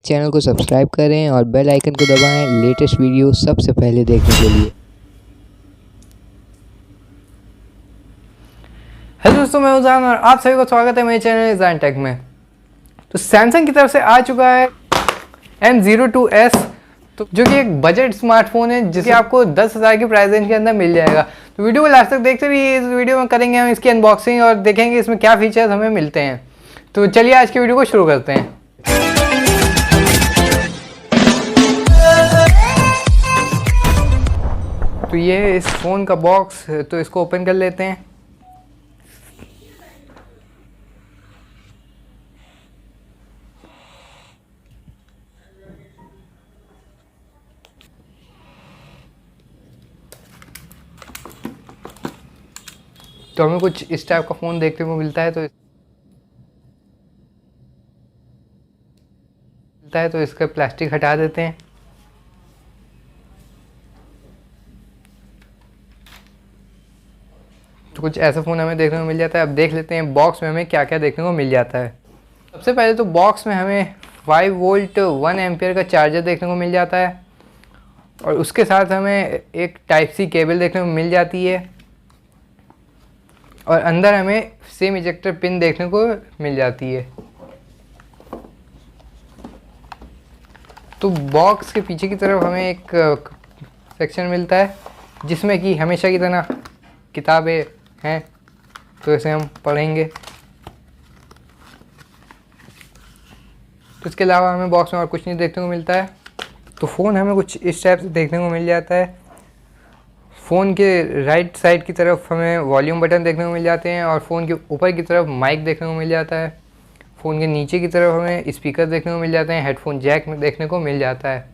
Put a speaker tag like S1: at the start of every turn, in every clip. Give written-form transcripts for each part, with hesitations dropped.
S1: Channel को subscribe करें और बेल आइकन को दबाएं लेटेस्ट वीडियो सबसे पहले देखने के लिए।
S2: हेलो दोस्तों, मैं उजान और आप सभी को स्वागत है मेरे चैनल ज़ान टेक में। तो सैमसंग की तरफ से आ चुका है M02S, तो जो कि एक बजट स्मार्टफोन है जिसे आपको 10,000 की प्राइस रेंज के अंदर मिल जाएगा। तो वीडियो को लास्ट तक देखते रहिए। इस वीडियो में करेंगे हम इसकी अनबॉक्सिंग और देखेंगे इसमें क्या फीचर्स हमें मिलते हैं। तो चलिए आज की वीडियो को शुरू करते हैं। तो ये है इस फ़ोन का बॉक्स, तो इसको ओपन कर लेते हैं। तो हमें कुछ इस टाइप का फ़ोन देखने को मिलता है। तो इसका प्लास्टिक हटा देते हैं। तो कुछ ऐसा फ़ोन हमें देखने को मिल जाता है। अब देख लेते हैं बॉक्स में हमें क्या क्या देखने को मिल जाता है। सबसे पहले तो बॉक्स में हमें 5 वोल्ट 1 एम्पियर का चार्जर देखने को मिल जाता है और उसके साथ हमें एक टाइप सी केबल देखने को मिल जाती है और अंदर हमें सिम इजेक्टर पिन देखने को मिल जाती है। तो बॉक्स के पीछे की तरफ हमें एक सेक्शन मिलता है जिसमें कि हमेशा की तरह किताबें हैं, तो इसे हम पढ़ेंगे। तो इसके अलावा हमें बॉक्स में और कुछ नहीं देखने को मिलता है। तो फ़ोन हमें कुछ इस टाइप से देखने को मिल जाता है। फ़ोन के राइट साइड की तरफ हमें वॉल्यूम बटन देखने को मिल जाते हैं और फ़ोन के ऊपर की तरफ माइक देखने को मिल जाता है। फ़ोन के नीचे की तरफ हमें स्पीकर देखने को मिल जाते हैं, हेडफोन जैक में देखने को मिल जाता है।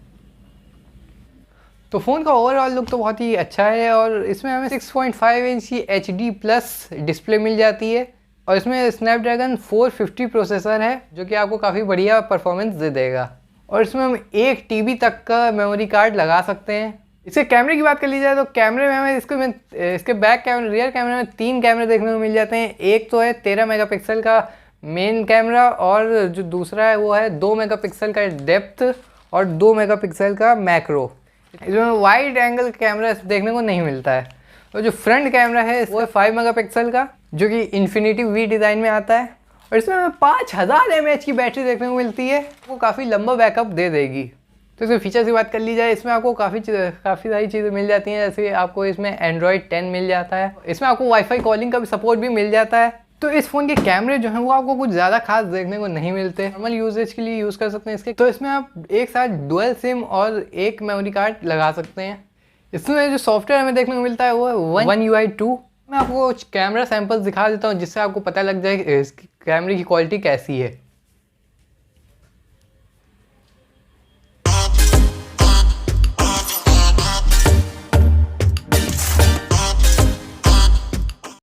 S2: तो फ़ोन का ओवरऑल लुक तो बहुत ही अच्छा है और इसमें हमें 6.5 इंच की HD+ डिस्प्ले मिल जाती है और इसमें स्नैपड्रैगन 450 प्रोसेसर है जो कि आपको काफ़ी बढ़िया परफॉर्मेंस दे देगा। और इसमें हम 1 TB तक का मेमोरी कार्ड लगा सकते हैं। इसके कैमरे की बात कर ली जाए तो कैमरे में हमें इसके बैक कैमरे रियर कैमरे में 3 कैमरे देखने को मिल जाते हैं। एक तो है 13 मेगापिक्सल का मेन कैमरा और जो दूसरा है वो है 2 मेगापिक्सल का डेप्थ और 2 मेगापिक्सल का मैक्रो। इसमें वाइड एंगल कैमरा देखने को नहीं मिलता है। और जो फ्रंट कैमरा है वो है 5 मेगापिक्सल का जो कि इन्फिनिटी वी डिज़ाइन में आता है और इसमें हमें 5000 mAh की बैटरी देखने को मिलती है। वो काफ़ी लंबा बैकअप दे देगी। तो इसमें फीचर्स की बात कर ली जाए, इसमें आपको काफ़ी सारी चीज़ें मिल जाती हैं। जैसे आपको इसमें Android 10 मिल जाता है, इसमें आपको वाईफाई कॉलिंग का भी सपोर्ट भी मिल जाता है। तो इस फ़ोन के कैमरे जो हैं वो आपको कुछ ज़्यादा खास देखने को नहीं मिलते, नॉर्मल यूजेज के लिए यूज़ कर सकते हैं इसके। तो इसमें आप एक साथ डुअल सिम और एक मेमोरी कार्ड लगा सकते हैं। इसमें जो सॉफ्टवेयर हमें देखने को मिलता है वो है One UI 2। मैं आपको कुछ कैमरा सैंपल्स दिखा देता हूँ जिससे आपको पता लग जाए कि इसकी कैमरे की क्वालिटी कैसी है।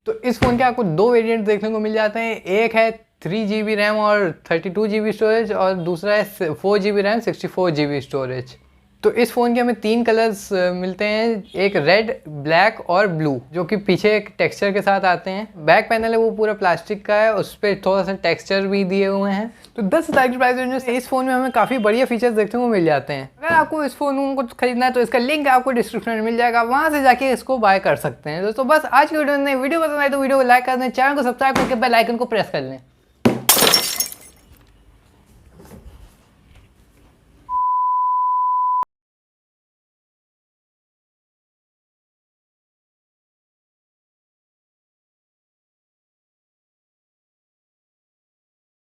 S2: तो इस फ़ोन के आपको 2 वेरिएंट देखने को मिल जाते हैं। एक है 3 GB रैम और 32 GB स्टोरेज और दूसरा है 4 GB रैम 64 GB स्टोरेज। तो इस फ़ोन के हमें 3 कलर्स मिलते हैं, एक रेड, ब्लैक और ब्लू, जो कि पीछे एक टेक्सचर के साथ आते हैं। बैक पैनल है वो पूरा प्लास्टिक का है, उस पर थोड़ा सा टेक्सचर भी दिए हुए हैं। तो 10,000 की प्राइस रेंज में इस फ़ोन में हमें काफ़ी बढ़िया फीचर्स देखने को मिल जाते हैं। अगर आपको इस फ़ोन को खरीदना है तो इसका लिंक आपको डिस्क्रिप्शन में मिल जाएगा, वहाँ से जाके इसको बाय कर सकते हैं। दोस्तों बस आज की वीडियो पसंद आए तो वीडियो को लाइक कर दें, चैनल को सब्सक्राइब करके बेल आइकन को प्रेस कर लें।